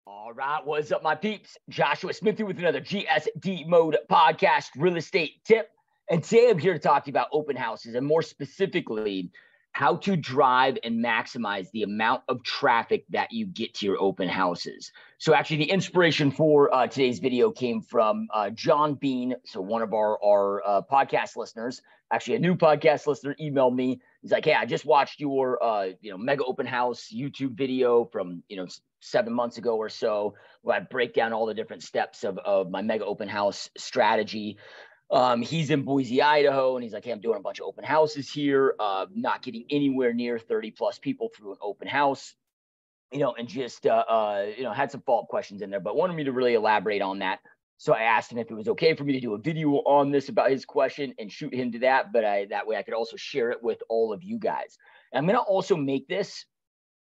All right, what's up, my peeps? Joshua Smith here with another GSD Mode podcast real estate tip. And today I'm here to talk to you about open houses and more specifically, how to drive and maximize the amount of traffic that you get to your open houses. So actually the inspiration for today's video came from John Bean. So one of our podcast listeners, actually a new podcast listener, emailed me. He's like, hey, I just watched your mega open house YouTube video from 7 months ago or so, where I break down all the different steps of my mega open house strategy. He's in Boise, Idaho, and he's like, hey, I'm doing a bunch of open houses here, not getting anywhere near 30 plus people through an open house, and just, had some follow-up questions in there, but wanted me to really elaborate on that. So I asked him if it was okay for me to do a video on this about his question and shoot him to that, but that way I could also share it with all of you guys. And I'm going to also make this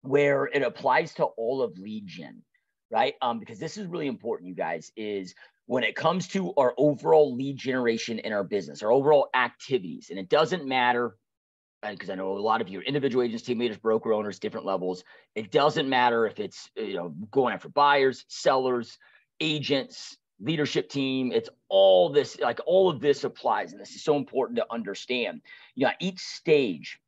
where it applies to all of lead gen, right? Because this is really important, you guys, is when it comes to our overall lead generation in our business, our overall activities, and it doesn't matter, because I know a lot of you are individual agents, team leaders, broker owners, different levels. It doesn't matter if it's going after buyers, sellers, agents, leadership team. It's all this, like all of this applies, and this is so important to understand. At each stage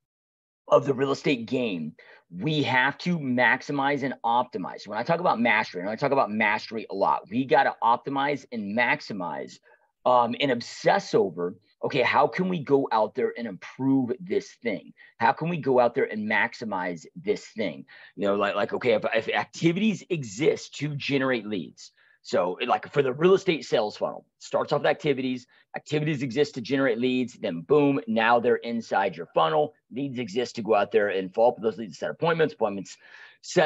of the real estate game, we have to maximize and optimize. When I talk about mastery, and I talk about mastery a lot, we got to optimize and maximize and obsess over, okay, how can we go out there and improve this thing? How can we go out there and maximize this thing? Okay, if activities exist to generate leads, so like for the real estate sales funnel, starts off with activities exist to generate leads, then boom, now they're inside your funnel. Leads exist to go out there and follow up with those leads, set appointments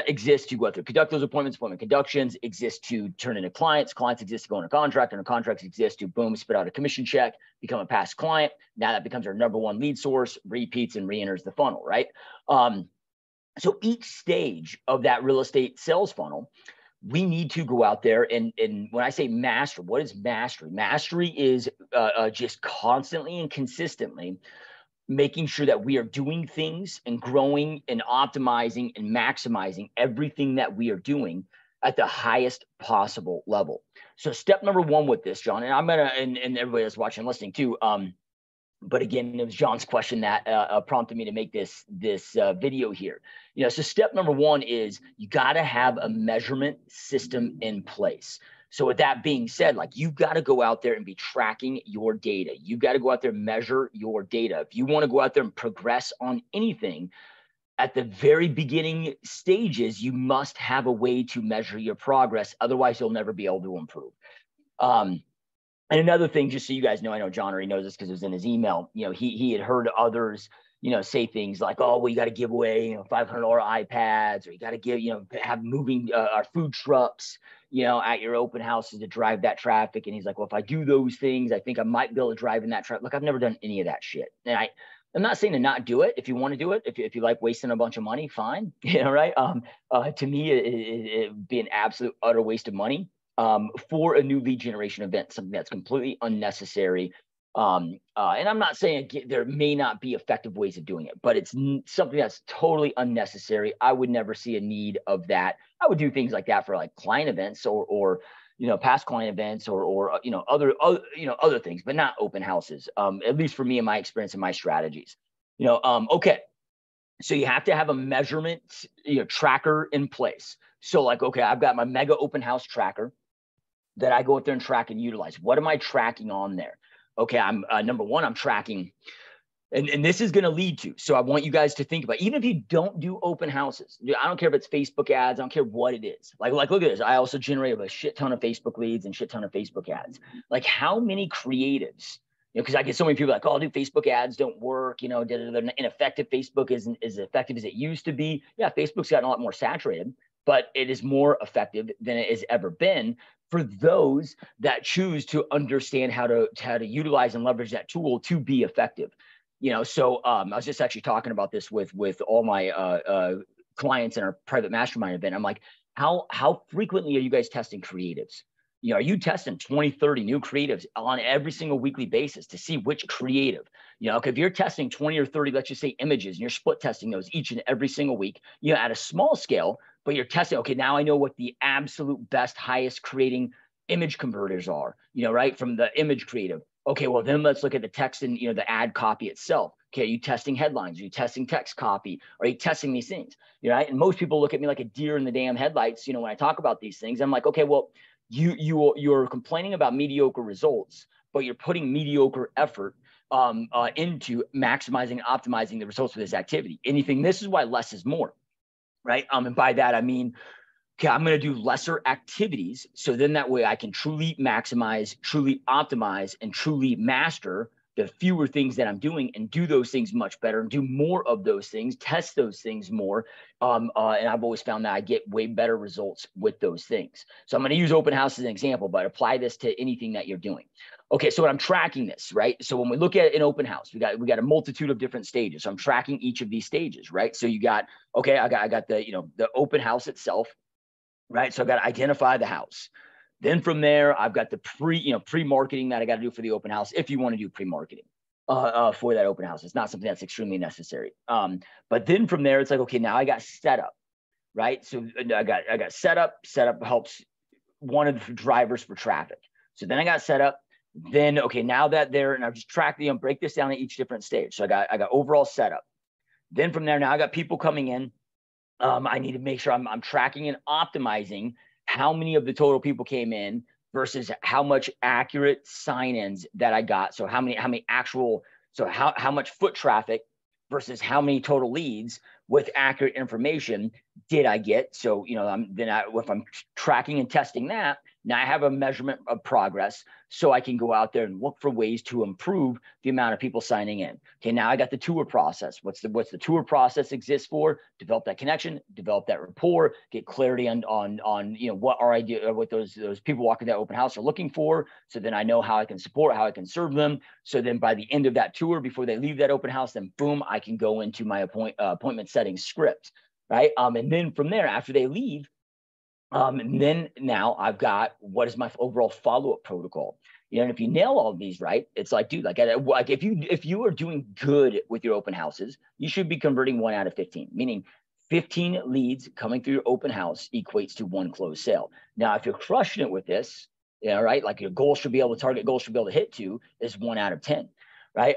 exist to go out there, conduct those appointment conductions exist to turn into clients exist to go into contract, and contracts exist to boom, spit out a commission check, become a past client. Now that becomes our number one lead source, repeats and re-enters the funnel, right? So each stage of that real estate sales funnel, we need to go out there and when I say master, what is mastery? Mastery is just constantly and consistently making sure that we are doing things and growing and optimizing and maximizing everything that we are doing at the highest possible level. So step number one with this, John, and I'm gonna and everybody that's watching and listening too. But again, it was John's question that prompted me to make this video here. So step number one is you got to have a measurement system in place. So with that being said, like you've got to go out there and be tracking your data. You've got to go out there and measure your data. If you want to go out there and progress on anything, at the very beginning stages, you must have a way to measure your progress. Otherwise, you'll never be able to improve. And another thing, just so you guys know, I know John already knows this because it was in his email, he had heard others, say things like, oh, well, you got to give away, $500 iPads, or you got to give, have moving our food trucks, at your open houses to drive that traffic. And he's like, well, if I do those things, I think I might be able to drive in that traffic. Look, I've never done any of that shit. And I'm not saying to not do it. If you want to do it, if you like wasting a bunch of money, fine. Right. To me, it'd be an absolute utter waste of money. For a new lead generation event, something that's completely unnecessary. And I'm not saying there may not be effective ways of doing it, but it's something that's totally unnecessary. I would never see a need of that. I would do things like that for like client events or past client events or other things, but not open houses. At least for me and my experience and my strategies. Okay. So you have to have a measurement tracker in place. So like, okay, I've got my mega open house tracker that I go out there and track and utilize. What am I tracking on there? Okay, I'm number one, I'm tracking, and this is going to lead to, so I want you guys to think about, even if you don't do open houses, I don't care if it's Facebook ads, I don't care what it is. Like look at this. I also generate a shit ton of Facebook leads and shit ton of Facebook ads. Like how many creatives, because I get so many people like, oh, dude, Facebook ads don't work, they're ineffective. Facebook isn't as effective as it used to be. Yeah, Facebook's gotten a lot more saturated, but it is more effective than it has ever been for those that choose to understand how to utilize and leverage that tool to be effective. So I was just actually talking about this with all my clients in our private mastermind event. I'm like, how frequently are you guys testing creatives? Are you testing 20, 30 new creatives on every single weekly basis to see which creative, if you're testing 20 or 30, let's just say images, and you're split testing those each and every single week, at a small scale, but you're testing, okay, now I know what the absolute best, highest creating image converters are, right? From the image creative. Okay, well, then let's look at the text and, the ad copy itself. Okay, are you testing headlines? Are you testing text copy? Are you testing these things? Right? And most people look at me like a deer in the damn headlights, when I talk about these things. I'm like, okay, well, you're complaining about mediocre results, but you're putting mediocre effort into maximizing and optimizing the results of this activity. Anything, this is why less is more, right? And by that, I mean, okay, I'm going to do lesser activities. So then that way I can truly maximize, truly optimize, and truly master the fewer things that I'm doing and do those things much better and do more of those things, test those things more. And I've always found that I get way better results with those things. So I'm going to use open house as an example, but apply this to anything that you're doing. Okay, so when I'm tracking this, right? So when we look at an open house, we got a multitude of different stages. So I'm tracking each of these stages, right? So you got, okay, I got the, the open house itself, right? So I've got to identify the house. Then from there, I've got the pre-marketing that I got to do for the open house. If you want to do pre-marketing for that open house, it's not something that's extremely necessary. But then from there, it's like, okay, now I got setup, right? So I got setup. Setup helps one of the drivers for traffic. So then I got setup. Then, okay, now that there, and I've just tracked, break this down at each different stage. So I got overall setup. Then from there, now I got people coming in. I need to make sure I'm tracking and optimizing how many of the total people came in versus how much accurate sign-ins that I got. So how many actual, so how much foot traffic versus how many total leads with accurate information did I get? So, if I'm tracking and testing that, now I have a measurement of progress, so I can go out there and look for ways to improve the amount of people signing in. Okay, now I got the tour process. What's the tour process exist for? Develop that connection, develop that rapport, get clarity on what our idea, what those people walking that open house are looking for. So then I know how I can support, how I can serve them. So then by the end of that tour, before they leave that open house, then boom, I can go into my appointment setting script, right? And then from there, after they leave, and then now I've got, what is my overall follow-up protocol? And if you nail all of these right, it's like, dude, like if you are doing good with your open houses, you should be converting 1 out of 15, meaning 15 leads coming through your open house equates to 1 closed sale. Now, if you're crushing it with this, right, like your goal should be able to target goal should be able to hit to is 1 out of 10, right?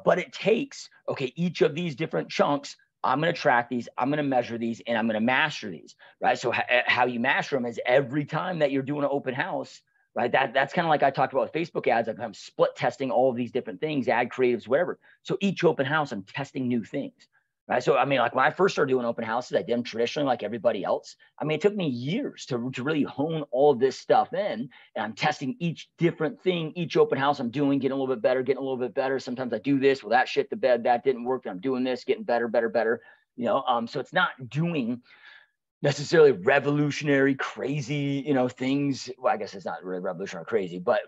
But it takes, okay, each of these different chunks, I'm going to track these, I'm going to measure these, and I'm going to master these, right? So how you master them is every time that you're doing an open house, right? That's kind of like I talked about with Facebook ads. I'm split testing all of these different things, ad creatives, whatever. So each open house, I'm testing new things, right? So, like when I first started doing open houses, I did them traditionally like everybody else. It took me years to really hone all of this stuff in, and I'm testing each different thing, each open house I'm doing, getting a little bit better. Sometimes I do this, well, that shit the bed, that didn't work. I'm doing this, getting better. So it's not doing necessarily revolutionary, crazy, things. Well, I guess it's not really revolutionary, crazy, but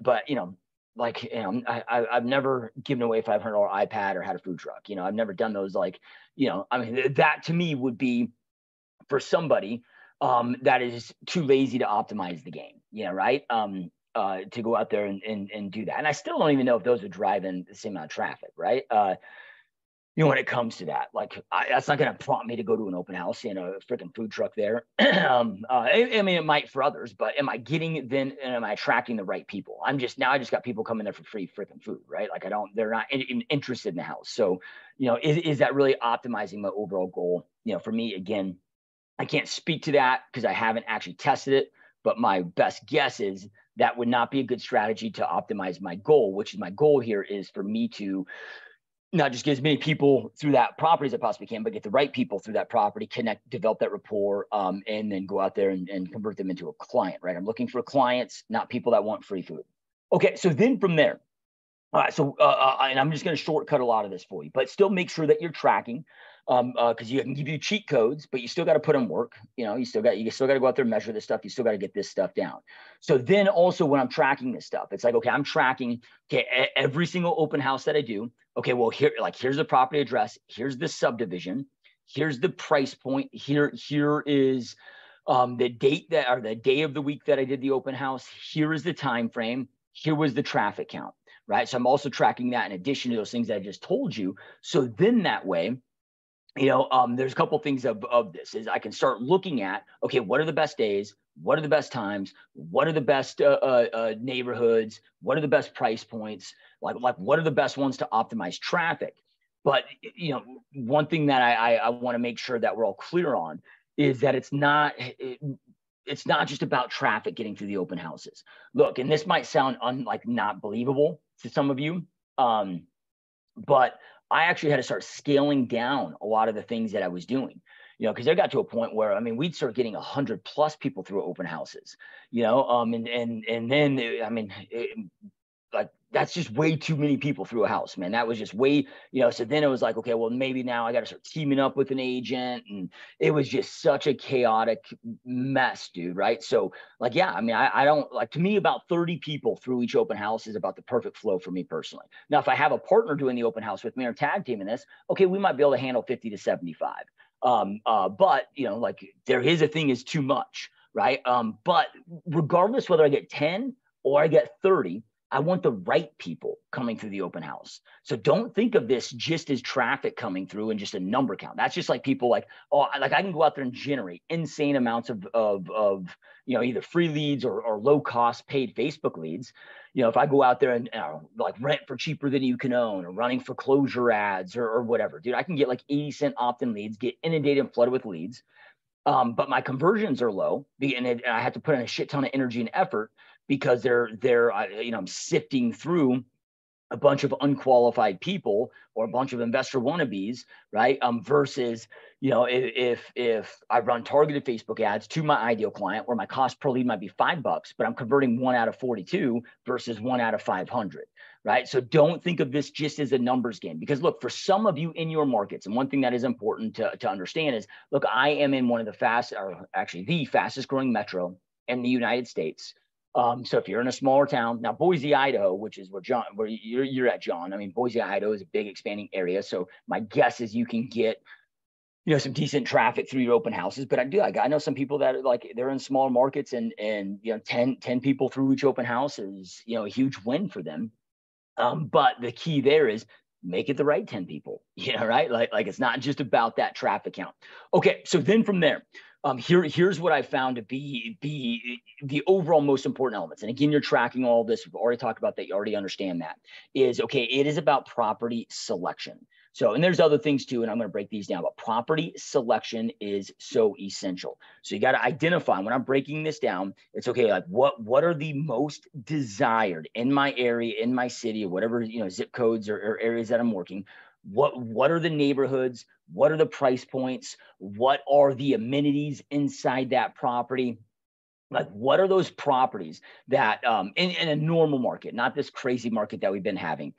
I've never given away $500 iPad or had a food truck. I've never done those. That to me would be for somebody that is too lazy to optimize the game. Right? To go out there and do that. And I still don't even know if those would drive in the same amount of traffic. Right? When it comes to that, that's not going to prompt me to go to an open house, a freaking food truck there. It might for others, but am I getting then, and am I attracting the right people? I just got people coming there for free freaking food, right? They're not interested in the house. So, is that really optimizing my overall goal? For me, again, I can't speak to that because I haven't actually tested it, but my best guess is that would not be a good strategy to optimize my goal, which is my goal here is for me to not just get as many people through that property as I possibly can, but get the right people through that property, connect, develop that rapport, and then go out there and convert them into a client, right? I'm looking for clients, not people that want free food. Okay, so then from there, all right, so and I'm just going to shortcut a lot of this for you, but still make sure that you're tracking, because you can give you cheat codes, but you still got to put in work. You still got to go out there and measure this stuff. You still got to get this stuff down. So then also when I'm tracking this stuff, it's like, okay, I'm tracking every single open house that I do. Okay, well here's the property address. Here's the subdivision. Here's the price point. Here is the date or the day of the week that I did the open house. Here is the time frame. Here was the traffic count. Right. So I'm also tracking that in addition to those things that I just told you. So then that way, there's a couple things of this is I can start looking at, okay, what are the best days? What are the best times? What are the best neighborhoods? What are the best price points? Like what are the best ones to optimize traffic? But, one thing that I want to make sure that we're all clear on is that it's not just about traffic getting through the open houses. Look, and this might sound not believable to some of you, but I actually had to start scaling down a lot of the things that I was doing, because I got to a point where, we'd start getting 100+ people through open houses, and then, that's just way too many people through a house, man. That was just way, so then it was like, okay, well, maybe now I got to start teaming up with an agent. And it was just such a chaotic mess, dude. Right. So yeah, I don't to me, about 30 people through each open house is about the perfect flow for me personally. Now, if I have a partner doing the open house with me or tag teaming this, okay, we might be able to handle 50 to 75. But there is a thing is too much. Right. But regardless, whether I get 10 or I get 30, I want the right people coming through the open house. So don't think of this just as traffic coming through and just a number count. That's just like people I can go out there and generate insane amounts of either free leads or low cost paid Facebook leads. If I go out there and rent for cheaper than you can own, or running foreclosure ads or whatever, dude, I can get 80-cent opt-in leads, get inundated and flooded with leads. But my conversions are low, and I have to put in a shit ton of energy and effort because I'm sifting through a bunch of unqualified people or a bunch of investor wannabes, right? Versus, if I run targeted Facebook ads to my ideal client where my cost per lead might be $5, but I'm converting 1 out of 42 versus 1 out of 500. Right. So don't think of this just as a numbers game, because look, for some of you in your markets, and one thing that is important to understand is, look, I am in one of the the fastest growing metro in the United States. So if you're in a smaller town, now Boise, Idaho, which is where you're at, John. Boise, Idaho is a big expanding area. So my guess is you can get, some decent traffic through your open houses. But I know some people that are they're in small markets and 10 people through each open house is, a huge win for them. But the key there is make it the right 10 people, right? It's not just about that traffic count. Okay. So then from there, here's what I found to be the overall most important elements. And again, you're tracking all this. We've already talked about that. You already understand that is okay. It is about property selection. So, and there's other things too, and I'm going to break these down, but property selection is so essential. So you got to identify, when I'm breaking this down, it's okay. What are the most desired in my area, in my city, or whatever, zip codes or areas that I'm working. What are the neighborhoods? What are the price points? What are the amenities inside that property? What are those properties that in a normal market, not this crazy market that we've been having,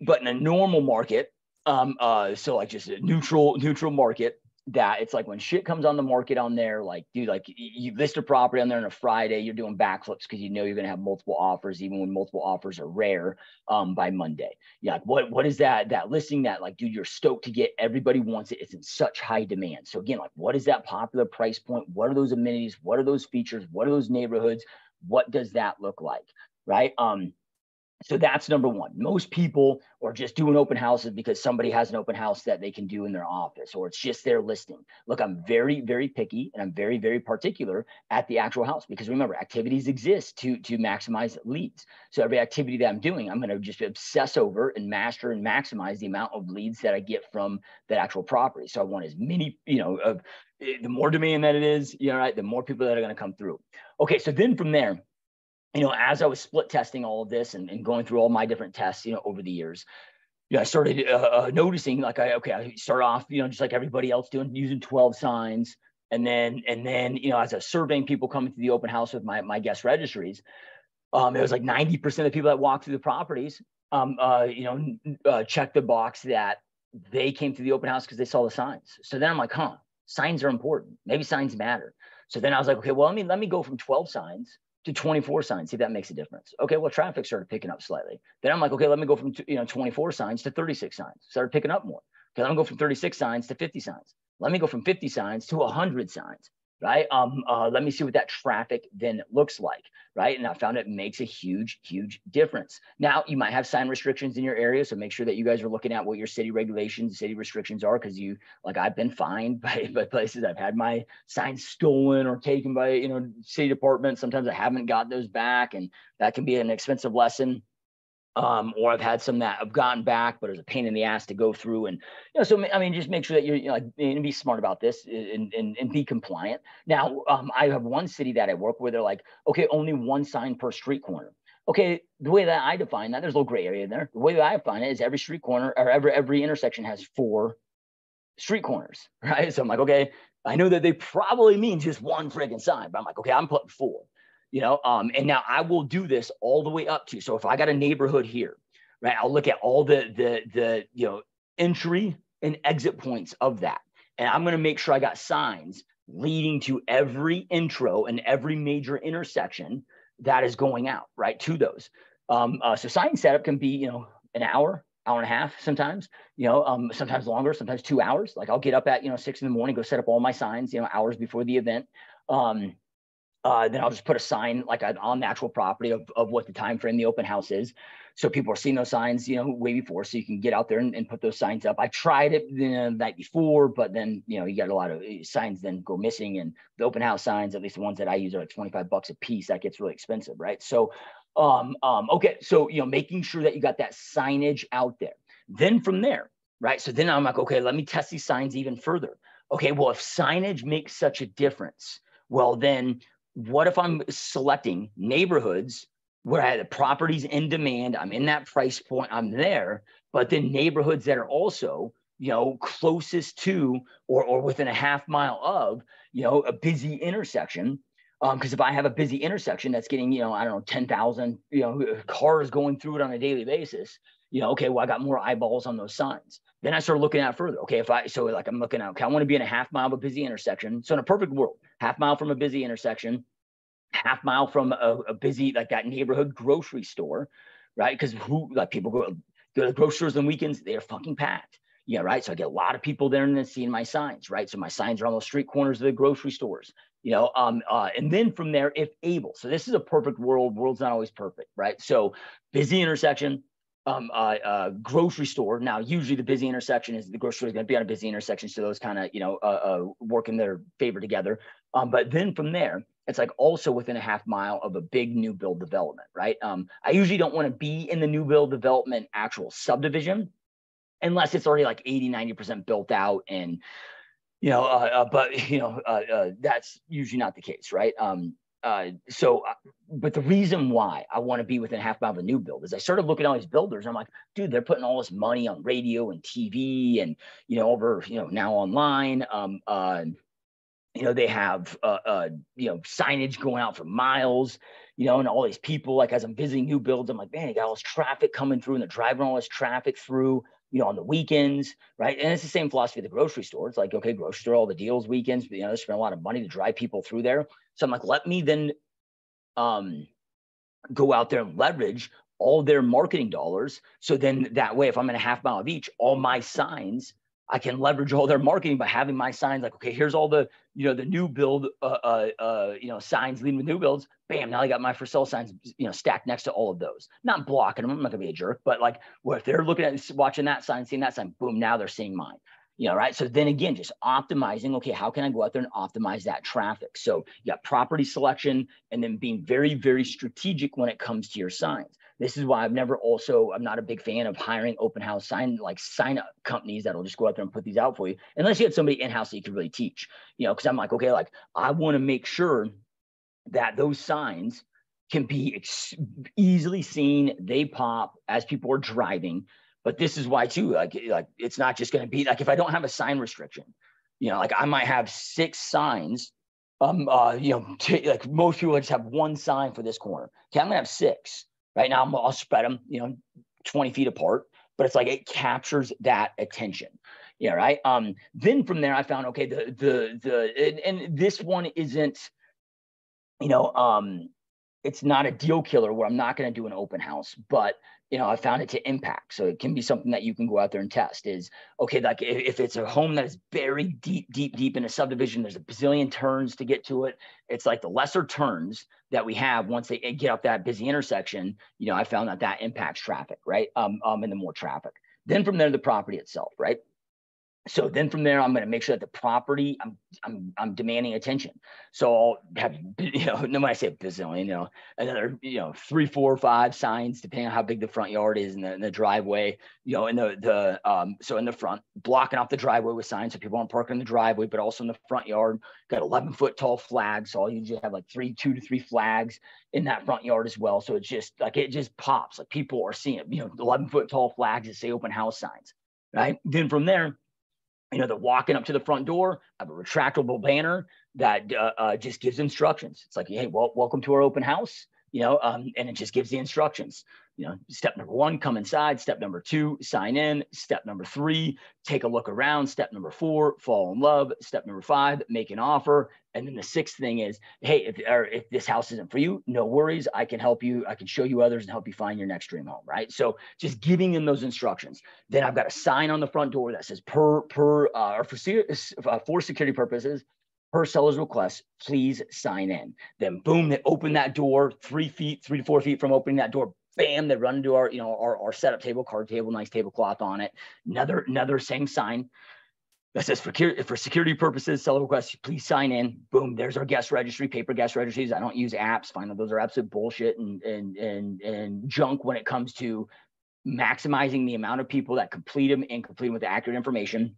but in a normal market, so just a neutral market, that it's when shit comes on the market on there, dude, you list a property on there on a Friday, you're doing backflips because you're going to have multiple offers, even when multiple offers are rare, by Monday. Yeah. What is that listing that dude, you're stoked to get, everybody wants it. It's in such high demand. So again, what is that popular price point? What are those amenities? What are those features? What are those neighborhoods? What does that look like? Right. So that's number one. Most people are just doing open houses because somebody has an open house that they can do in their office, or it's just their listing. Look, I'm very, very picky, and I'm very, very particular at the actual house, because remember, activities exist to maximize leads. So every activity that I'm doing, I'm going to just obsess over and master and maximize the amount of leads that I get from that actual property. So I want as many, the more demand that it is, right, the more people that are going to come through. Okay, so then from there, as I was split testing all of this and going through all my different tests, over the years, I started noticing I start off, just like everybody else doing, using 12 signs. And then, as I was surveying people coming to the open house with my guest registries, it was 90% of the people that walked through the properties, checked the box that they came to the open house because they saw the signs. So then I'm like, signs are important. Maybe signs matter. So then I was like, okay, well, let me go from 12 signs to 24 signs, see if that makes a difference. Okay, well, traffic started picking up slightly. Then I'm like, okay, let me go from 24 signs to 36 signs. Started picking up more. Okay, let me go from 36 signs to 50 signs. Let me go from 50 signs to 100 signs. right? Let me see what that traffic then looks like, right? And I found it makes a huge, huge difference. Now, you might have sign restrictions in your area, so make sure that you guys are looking at what your city regulations, city restrictions are, because like I've been fined by places. I've had my signs stolen or taken by, city departments. Sometimes I haven't got those back, and that can be an expensive lesson. Or I've had some that I've gotten back, but it was a pain in the ass to go through. And, so, I mean, just make sure that you're like, and be smart about this and be compliant. Now, I have one city that I work where they're like, okay, only one sign per street corner. Okay, the way that I define that, there's a little gray area there. The way that I define it is every street corner or every intersection has 4 street corners, right? So I'm like, okay, I know that they probably mean just one friggin' sign, but I'm like, okay, I'm putting 4. And now I will do this all the way up to, so if I got a neighborhood here, right, I'll look at all the entry and exit points of that. And I'm going to make sure I got signs leading to every intro and every major intersection that is going out, right, to those. So sign setup can be, an hour and a half sometimes, sometimes longer, sometimes 2 hours. Like I'll get up at, 6 in the morning, go set up all my signs, hours before the event. Then I'll just put a sign like on the actual property of what the time frame the open house is. So people are seeing those signs, way before, so you can get out there and put those signs up. I tried it the night before, but then, you got a lot of signs then go missing, and the open house signs, at least the ones that I use, are like $25 a piece. That gets really expensive, right? So, okay. So, making sure that you got that signage out there. Then from there, right? So then I'm like, okay, let me test these signs even further. Okay, well, if signage makes such a difference, well, then what if I'm selecting neighborhoods where the property's in demand, I'm in that price point, I'm there, but then neighborhoods that are also, closest to or within a half mile of, a busy intersection. Because if I have a busy intersection that's getting, 10,000, cars going through it on a daily basis, okay, well, I got more eyeballs on those signs. Then I start looking at it further. Okay, I'm looking at, okay, I want to be in a half mile of a busy intersection. So in a perfect world, half mile from a busy intersection, half mile from a busy, like that neighborhood grocery store, right? Because people go to the grocery stores on weekends, they're fucking packed. Yeah, right. So I get a lot of people there and then seeing my signs, right? So my signs are on those street corners of the grocery stores, and then from there, if able. So this is a perfect world. World's not always perfect, right? So busy intersection, grocery store. Now, usually the busy intersection is the grocery store is going to be on a busy intersection, so those kind of work in their favor together. But then from there, it's like also within a half mile of a big new build development, right? I usually don't want to be in the new build development actual subdivision unless it's already like 80-90% built out, and that's usually not the case, right? But the reason why I want to be within a half mile of a new build is I started looking at all these builders. And I'm like, dude, they're putting all this money on radio and TV and, over, now online. They have, signage going out for miles, and all these people, like as I'm visiting new builds, I'm like, man, you got all this traffic coming through and they're driving all this traffic through, on the weekends, right? And it's the same philosophy of the grocery store. It's like, okay, grocery store, all the deals, weekends, but, they spend a lot of money to drive people through there. So I'm like, let me then go out there and leverage all their marketing dollars. So then that way, if I'm in a half mile of each, all my signs, I can leverage all their marketing by having my signs like, okay, here's all the, the new build, signs leading with new builds. Bam, now I got my for sale signs, stacked next to all of those. Not blocking them. I'm not gonna be a jerk, but like, where if they're looking at watching that sign, seeing that sign, boom, now they're seeing mine. Right. So then again, just optimizing, okay, how can I go out there and optimize that traffic? So you got property selection and then being very, very strategic when it comes to your signs. This is why I'm not a big fan of hiring open house sign up companies that'll just go out there and put these out for you, unless you had somebody in-house that you could really teach, because I'm like, okay, like I want to make sure that those signs can be easily seen. They pop as people are driving. But this is why too, like it's not just going to be like, if I don't have a sign restriction, like I might have 6 signs. Like most people just have 1 sign for this corner. Okay, I'm gonna have 6. Right now, I'll spread them, 20 feet apart, but it's like it captures that attention. Yeah, right. Then from there, I found, okay, and this one isn't, it's not a deal killer where I'm not going to do an open house, but I found it to impact. So it can be something that you can go out there and test is, okay, like if it's a home that is buried deep in a subdivision, there's a bazillion turns to get to it. It's like the lesser turns that we have once they get up that busy intersection, I found that impacts traffic, right? And the more traffic. Then from there, the property itself, right? So then from there, I'm going to make sure that the property, I'm demanding attention. So I'll have, when I say bazillion, another, 3, 4, 5 signs, depending on how big the front yard is and the driveway, and so in the front, blocking off the driveway with signs so people aren't parking in the driveway, but also in the front yard, got 11-foot tall flags. So I'll usually have like 2 to 3 flags in that front yard as well. So it's just like, it just pops, like people are seeing it, 11-foot tall flags that say open house signs, right? Then from there, they're walking up to the front door. I have a retractable banner that just gives instructions. It's like, hey, welcome to our open house, and it just gives the instructions. Step number 1, come inside. Step number 2, sign in. Step number 3, take a look around. Step number 4, fall in love. Step number 5, make an offer. And then the 6th thing is, hey, if this house isn't for you, no worries. I can help you. I can show you others and help you find your next dream home, right? So just giving them those instructions. Then I've got a sign on the front door that says for security purposes, per seller's request, please sign in. Then boom, they open that door 3 to 4 feet from opening that door. Bam, they run into our setup table, card table, nice tablecloth on it. Another same sign that says for security purposes, seller request, please sign in. Boom, there's our guest registry, paper guest registries. I don't use apps. Find that those are absolute bullshit and junk when it comes to maximizing the amount of people that complete them and complete them with accurate information.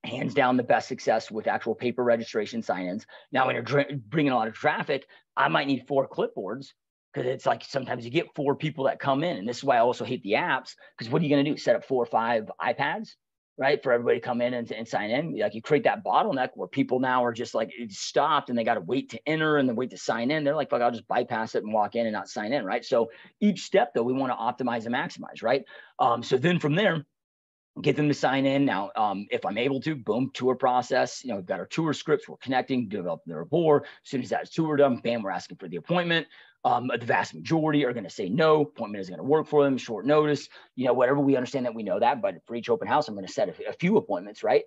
Hands down, the best success with actual paper registration sign-ins. Now, when you're bringing a lot of traffic, I might need 4 clipboards, because it's like sometimes you get 4 people that come in. And this is why I also hate the apps, because what are you going to do? Set up 4 or 5 iPads, right, for everybody to come in and sign in? Like, you create that bottleneck where people now are just like, it's stopped and they got to wait to enter and then wait to sign in. They're like, fuck, I'll just bypass it and walk in and not sign in, right? So each step, though, we want to optimize and maximize, right? So then from there, get them to sign in. Now, if I'm able to, boom, tour process. We've got our tour scripts. We're connecting, develop the rapport. As soon as that's tour done, bam, we're asking for the appointment. The vast majority are going to say no. Appointment isn't going to work for them. Short notice. Whatever, we understand that, we know that. But for each open house, I'm going to set a few appointments, right?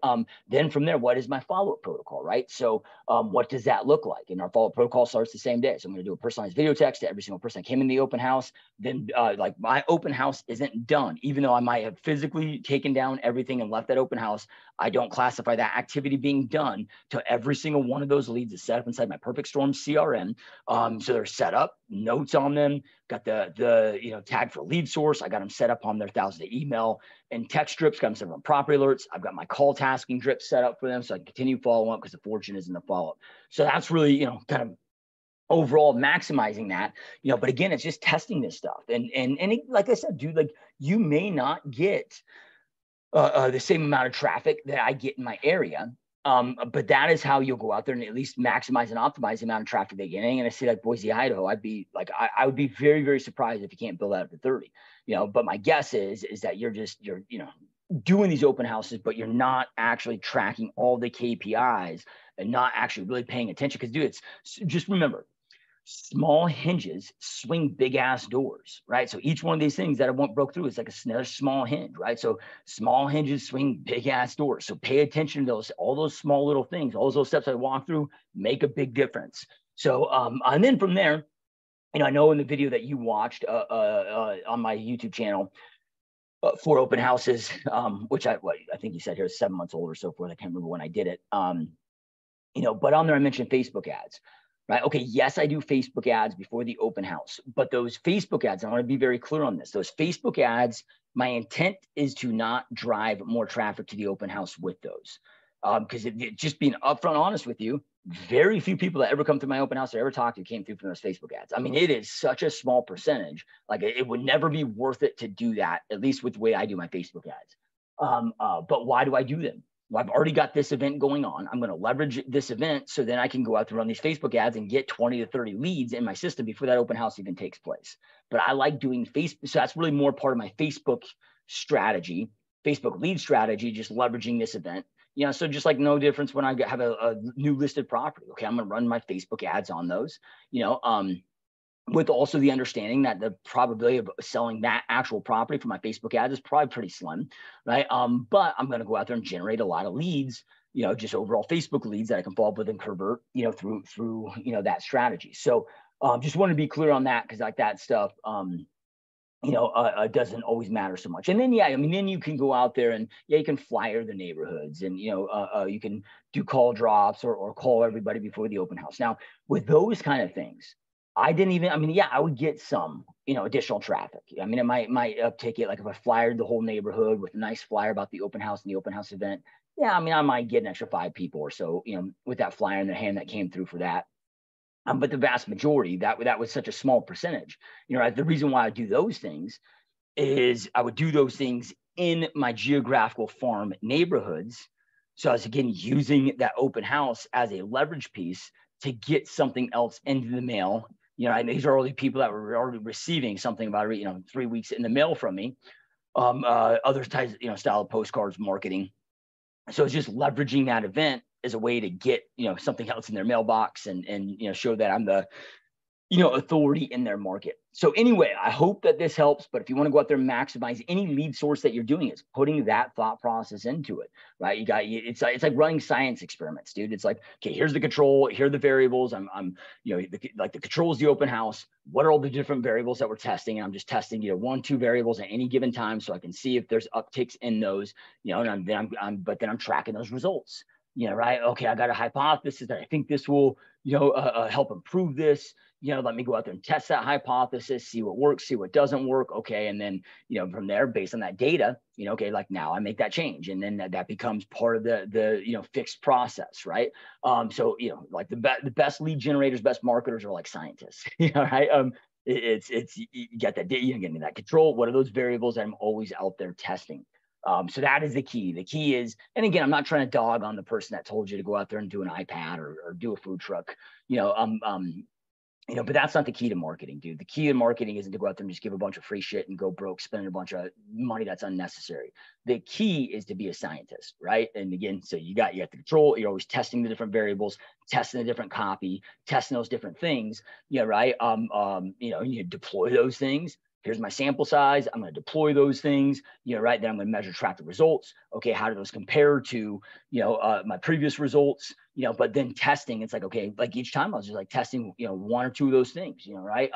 Then from there, what is my follow-up protocol, right? So what does that look like? And our follow-up protocol starts the same day. So I'm going to do a personalized video text to every single person that came in the open house. Then like, my open house isn't done, even though I might have physically taken down everything and left that open house. I don't classify that activity being done till every single one of those leads is set up inside my Perfect Storm CRM. So they're set up, notes on them, got the tag for lead source. I got them set up on their 1,000 email and text strips, got them set up on property alerts. I've got my call tasking drip set up for them, so I can continue following up, because the fortune is in the follow-up. So that's really, kind of overall maximizing that, but again, it's just testing this stuff. And it, like I said, dude, like, you may not get the same amount of traffic that I get in my area. But that is how you'll go out there and at least maximize and optimize the amount of traffic they get. And I see, like, Boise, Idaho, I'd be like, I would be very, very surprised if you can't build out to 30, but my guess is that you're doing these open houses, but you're not actually tracking all the KPIs and not actually really paying attention. Because, dude, it's just, remember, small hinges swing big ass doors, right? So each one of these things that I broke through is like another small hinge, right? So small hinges swing big ass doors. So pay attention to all those small little things, all those steps I walk through make a big difference. So, and then from there, I know in the video that you watched on my YouTube channel, 4 open houses, which I think you said here is 7 months old or so forth. I can't remember when I did it. But on there I mentioned Facebook ads. Right? Okay, yes, I do Facebook ads before the open house, but those Facebook ads, I want to be very clear on this. Those Facebook ads, my intent is to not drive more traffic to the open house with those. Because just being upfront honest with you, very few people that ever come to my open house or ever talk to came through from those Facebook ads. I mean, it is such a small percentage. Like, it would never be worth it to do that, at least with the way I do my Facebook ads. But why do I do them? Well, I've already got this event going on. I'm going to leverage this event so then I can go out to run these Facebook ads and get 20 to 30 leads in my system before that open house even takes place. But I like doing Facebook. So that's really more part of my Facebook strategy, Facebook lead strategy, just leveraging this event. So just like no difference when I have a new listed property. Okay, I'm going to run my Facebook ads on those, with also the understanding that the probability of selling that actual property for my Facebook ads is probably pretty slim, right? But I'm going to go out there and generate a lot of leads, just overall Facebook leads that I can follow up with and convert, through that strategy. So just want to be clear on that, because like that stuff, doesn't always matter so much. And then, then you can go out there and you can flyer the neighborhoods, and, you can do call drops or call everybody before the open house. Now, with those kind of things, I would get some, additional traffic. It might uptake it. Like if I flyered the whole neighborhood with a nice flyer about the open house and the open house event, I might get an extra 5 people or so, with that flyer in their hand that came through for that. But the vast majority, that was such a small percentage. The reason why I do those things is I would do those things in my geographical farm neighborhoods. So I was, again, using that open house as a leverage piece to get something else into the mail. And these are already people that were already receiving something about 3 weeks in the mail from me. Other types, style of postcards marketing. So it's just leveraging that event as a way to get, something else in their mailbox and show that I'm the, authority in their market. So anyway, I hope that this helps. But if you want to go out there and maximize any lead source that you're doing, it's putting that thought process into it, right? It's like running science experiments, dude. It's like, okay, here's the control, here are the variables. The control is the open house. What are all the different variables that we're testing? And I'm just testing, 1, 2 variables at any given time, so I can see if there's upticks in those, and then I'm tracking those results. Right? Okay, I got a hypothesis that I think this will, help improve this. Let me go out there and test that hypothesis, see what works, see what doesn't work. Okay, and then, from there, based on that data, okay, like now I make that change, and then that becomes part of the fixed process, right? So like the best lead generators, best marketers are like scientists, right? It's you get that data, you get that control. What are those variables that I'm always out there testing? So that is the key. The key is, and again, I'm not trying to dog on the person that told you to go out there and do an iPad or do a food truck, but that's not the key to marketing, dude. The key to marketing isn't to go out there and just give a bunch of free shit and go broke, spending a bunch of money that's unnecessary. The key is to be a scientist, right? And again, so you got the control. You're always testing the different variables, testing the different copy, testing those different things. Right? You deploy those things. Here's my sample size. I'm going to deploy those things, right? Then I'm going to measure, track the results. Okay, how do those compare to, my previous results? But then testing, it's like, okay, like each time I was just like testing, 1 or 2 of those things, right?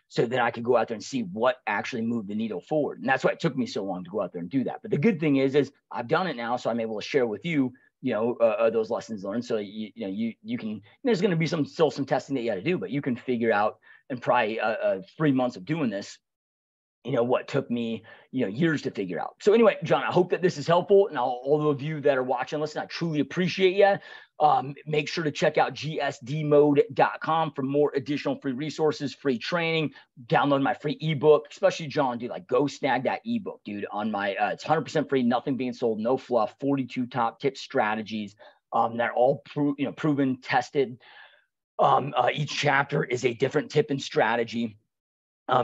So then I could go out there and see what actually moved the needle forward. And that's why it took me so long to go out there and do that. But the good thing is I've done it now, so I'm able to share with you, those lessons learned. So you can. There's going to be still some testing that you got to do, but you can figure out in probably 3 months of doing this, what took me, years to figure out. So anyway, John, I hope that this is helpful. And all of you that are watching, listen, I truly appreciate you. Make sure to check out gsdmode.com for more additional free resources, free training, download my free ebook, especially John, dude, like go snag that ebook, dude, on my, it's 100% free, nothing being sold, no fluff, 42 top tip strategies, that are all proven, tested. Each chapter is a different tip and strategy.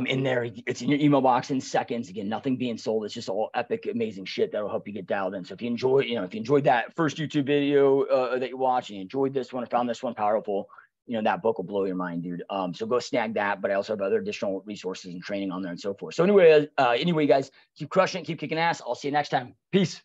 In there, it's in your email box in seconds. Again, nothing being sold. It's just all epic, amazing shit that'll help you get dialed in. So if you enjoyed that first YouTube video that you watched, and you enjoyed this one, or found this one powerful, that book will blow your mind, dude. So go snag that. But I also have other additional resources and training on there and so forth. So anyway, guys, keep crushing it, keep kicking ass. I'll see you next time. Peace.